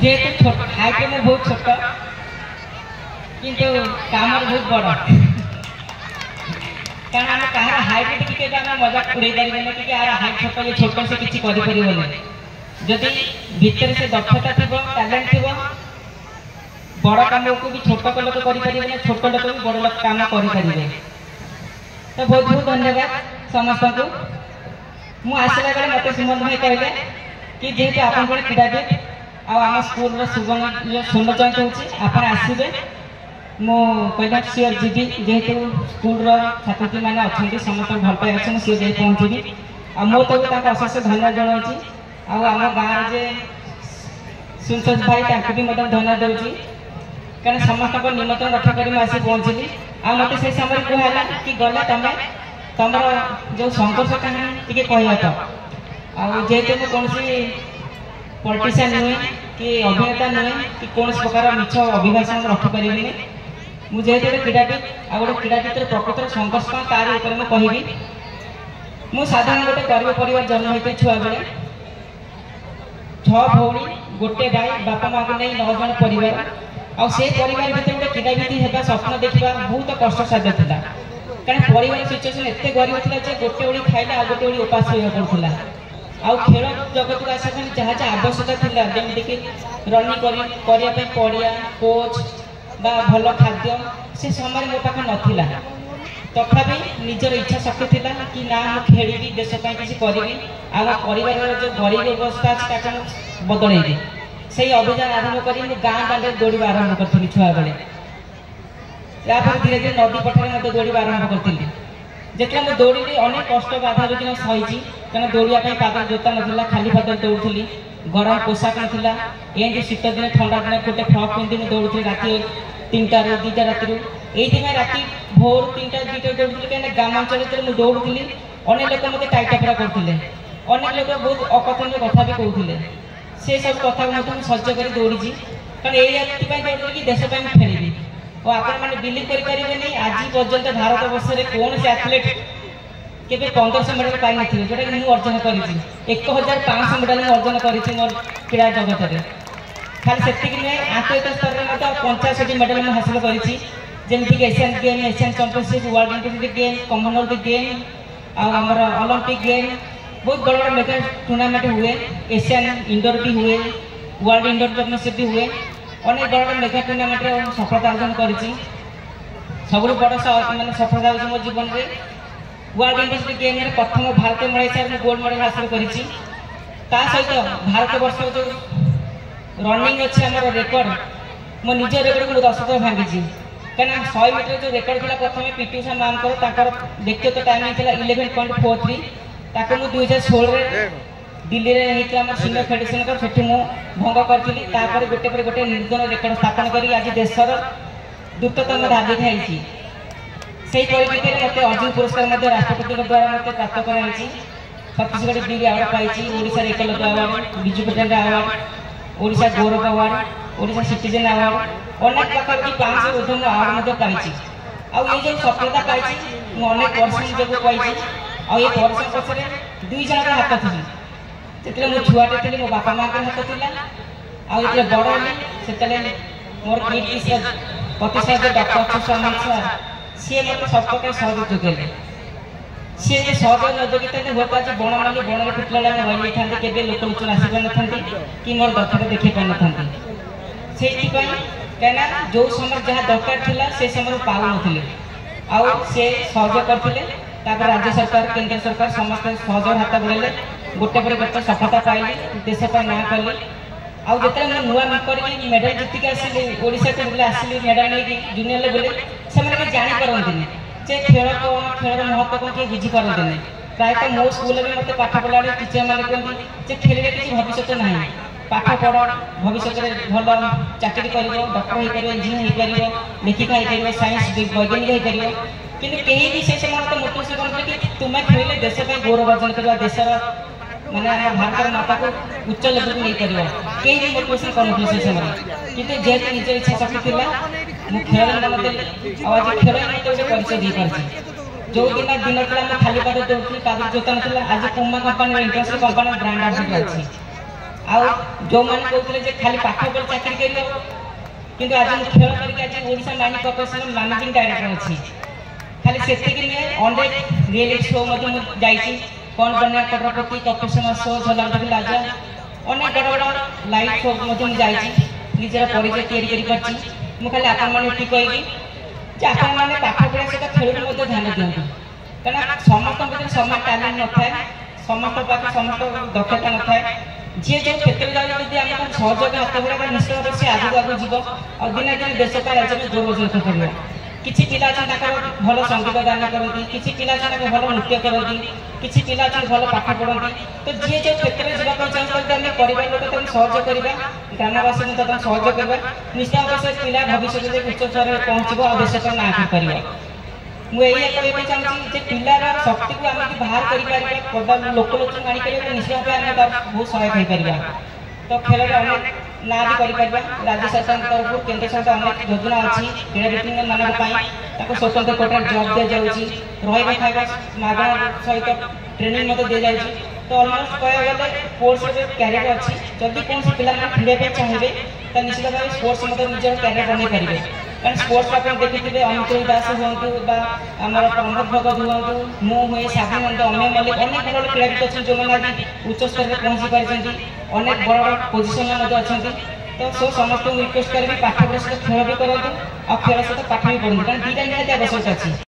जेहेतु हाइट में बहुत छोट किंतु काम बहुत बड़ कारण आम कहार हाइट टी मजाक उड़े पारे कि यार हाइट छोट ये छोट से किसी करें जदि भितर से दक्षता थी टैलेंट थी बड़ काम को भी छोट लोक करें छोट लोक भी बड़ लोक काम करें। तो बहुत बहुत धन्यवाद समस्त को। मुझे आसला बेले मत सुमन भाई कहले कि जेहेतु आप क्रीड़ाविद आम स्कूल सुवर्ण जयंती होती आप आसवे मो कहला सियोर जीवी जेहेतु स्कूल छात्री मैंने अच्छा समस्त भल पाई अच्छे सी जाए पहुँचबी आ मो तो अशेष धन्यवाद जनाऊँगी आम गाँव जे सुनसज भाई भी धन्यवाद दूसरी कारण समस्त निमंत्रण रक्षा कर आसी पहुँचली आ मत से समय कहला कि गले तुम्हें तुम जो संघर्ष कहानी टी कह तो जेहेतु मुझे कौन पॉलिटिशियन नुहे कि अभिनेता नुहे कि कौन प्रकार मिछ अभिभाषण रखिपारे मुझे क्रीड़ाविद आ गए क्रीड़ाविद प्रकृतर संघर्ष कौन तार मुझे कहबी मु साधारण गोटे गरीब परिवार जन्म होते छुआ बेले 6 भौणी गोटे भाई बापा माँ को नहीं 9 जन परिवार आ से परिवार भीतर गोटे क्रीड़ाविद होगा स्वप्न देखा बहुत कष्टसाध्य था कारण परिवार सिचुएसन एत गरीब था गोटे ओड़ी खाइला आ गोटे ओड़ी उपास होगा पड़ता आउ खेल जगत को आसा जहाँ जहाँ आवश्यकता था जमीक रनिंग करने पड़िया कोच बा भल खाद्य से समय मो पाखे नाला तथापि निजर इच्छा शक्ति थिला कि ना मु खेली देशपाई किसी करी आम परिवार जो गरीब अवस्था अच्छे बदलैबी से अभियान आरंभ कर गाँ दाँड़े दौड़ा आरंभ करी छुआ बेले यापर धीरे धीरे नदी पठार दौड़ा आरंभ करी जिते मुझे दौड़ी अनेक कष्ट बाधा बिघ्न सही क्या दौड़ापी पाद जोता ना खाली पाद दौड़ी गरम पोशाक नाला एमती शीत दिन ठंडा दिन गोटे फ्रक पिंधि दौड़ी राति 3टा 2टा राति ये राति भोर 3टा 2टा दौड़ी कहीं ग्रामांचल मुझे दौड़ी अनेक लोग मत टाइटापड़ा करते अनेक लोग बहुत अकथनीय कथा भी कहते से सब कथा मुझे सह्य कर दौड़ी कारण ये दौड़ी कि देशपाई खेली और आपण मैंने बिलीव करें आज पर्यंत भारत वर्ष में कौन से एथलीट केबे 1500 मेडल पाई नथिले जोटा कि मु अर्जन करिछि 1500 मेडल मु अर्जन करिछि मोर क्रीड़ा जगत रे खाली सेतिक नै आंतरिक स्तर रे मत 65 मेडल मु हासिल करिछि जेमि कि Asian game Asian championship world championship game Commonwealth game आ हमर ओलंपिक गेम बहुत बड़ा बड़ा मेडल टूर्नामेंट हुए एशियन इंडोर भी हुए वर्ल्ड इंडोर चैंपियनशिप भी हुए अनेक बड़ा बड़ा मेगा टूर्नामेंट रे सफलता अर्जन करिछि सब बड़ माने सफलता होछि मो जीवन रे वर्ल्ड इंडस्ट्री गेम में प्रथम भारतीय महिला गोल्ड मेडल हासिल करिछि ता सहित भारत वर्ष जो रनिंग अच्छे आम रेकर्ड मो निज रेकर्ड को 10 थर भांगी कहीं 100 मीटर जो रेकर्ड था प्रथम पीटी उषा मैम व्यक्तिगत टाइम होता 11.43 ताको मु 2016 दिल्ली में होता सीनियर फेडरेशन से भंग करी गोटे पर गोटे नूतन रेकर्ड स्थापन कर आज देशर द्रुततम धावित है से परिप्रेक्षी में मत अर्जुन पुरस्कार राष्ट्रपति द्वारा मत प्राप्त कराई छत्तीसगढ़ बिग अवार्ड पाई ओडिशा एकलव्य अवार्ड विजु पटेल अवार्ड ओडिशा गौरव अवार्ड ओडिशा सिटीजन अवार्ड अनेक प्रकार की 500 ऊर्ध्व अवार्ड पाई आउ ये जो सफलता पाई अनेक परिश्रम जो पाई आ परिश्रम पछरे 2 जन का हाथ थी जितने मो छुआटे थी मो बापा माँ के हाथ थी आते बड़ हेली से मोर किड प्रतिशत डॉक्टर सुषमा सर सी मत सब प्रकार सहयोग जोगेले सी सहयोग न जोगी हुए आज बण माली बण में फुटला रही था केवे लोक लोचन आसी पार ना कि मोर दक्षता देखी पार ना से कहीं जो समय जहाँ दरकार थिला से समय पाऊ नथिले आउ से सहयोग करथिले राज्य सरकार केंद्र सरकार समस्त सहयोग हाथ बढ़ेले गोटे पर गोटे सफलता पाइली देश पर ना कली आउ जो नुआ करके मेडल जीतिक आसिली ओडिशा को आसिली मेडल नहीं जूनियर लेवल से जापारती जे खेल कौन खेल महत्व कौन किए बुझीपारती प्रायतः मो स्कूल में मत पाठ पढ़ा टीचर मैंने कहते खेल किसी भविष्य ना पाठ पढ़ भविष्य में भल चाकरी कर डॉक्टर हो पार इंजीनियर हो पार लेखिका हो पार साइंस वैज्ञानिक हो पार कि कहीं भी से मत मोटिवेशन करते कि तुम्हें खेले देश गौरव अर्जन करवा देशर माने भारत माता को उच्च लेवल को नहीं पार कहीं भी मोटिवेशन कर से समय कि जेहतु निज इच्छा शक्ति था मुझे खेल मन देली आज खेल मत गोटे परिचय दे पार्टी जो दिन दिन था खाली पाद दौड़ी पाद जोता ना आज पुमा कंपानी इंटरनेशनल कंपानी ब्रांड आम्बासाडर अच्छी आउ जो मैंने कहते खाली पाठ पर चाकरी कर किंतु आज मुझे खेल करके आज Odisha mining corporation managing director अच्छी खाली से अनेक रियलिटी शो जाइए कौन बना करोड़पति कॉर्पोरेशन शो झलक लाजा अनेक बड़ बड़ लाइव शो जाइए निजर परिचय या खाली आपण मैंने कही आपण मैंने पाठ पढ़ा सहित खेल ध्यान दिखाँ कहना समस्त भर समान टैलेंट न थाए समस्त पाखे समस्त दक्षता न थाए जी जो क्षेत्र में जाए आम सहयोग हाथ बढ़ा निश्चित भाव से आगे आगे जीव और दिने दिन देश का राज्य में गौरव कर किसी पिला भल संगीत गान करती किसी पिला भल नृत्य करती किसी पिला भल पाठ पढ़ती तो जी जो क्षेत्र में जावाई चाहते आम परिवार लोग सहयोग करवा ग्रामवासी सहयोग करवा निश्चित भाव से पिला भविष्य में उच्च स्तर में पहुँचब और देश का ना कर मुझे कहना चाहूँगी पिलार शक्ति को आम बाहर कर लोकलोचन आनीपर निश्चित भाव में बहुत सहायक हो पार तो खेल अनेक ना भी कर राज्य सरकार तरफ केंद्र सरकार अनेक योजना अच्छी क्रीड़ाविद मान स्वतंत्र कोटा जॉब दी जाऊँगी रहा खाଇବା मागणा सहित ट्रेनिंग दी जाए तो अलमोस्ट कह गले स्पोर्ट्स क्यारियर अच्छी जदि कौन पिला खेलने चाहिए तो निश्चित भाव स्पोर्ट्स निजर क्यारियर बन पारे कारण स्पोर्ट्स आप देखिए अमित दास हूँ आमर प्रमोद भगत हूँ मुझे साधुनंद अमेय मल्लिक अनेक बड़ बड़ क्रीड़ाविद अच्छे जो मैंने उच्च स्तर में पहुँची पार्टी अनेक बड़ बड़ पोजिशन में अच्छा तो सो समस्त रिक्वेस्ट करेंगे पाठ पढ़ा सहित खेल भी करूँ और खेल सहित पाठ भी पढ़ू कारण दुईटा निहाती आवश्यकता अच्छी।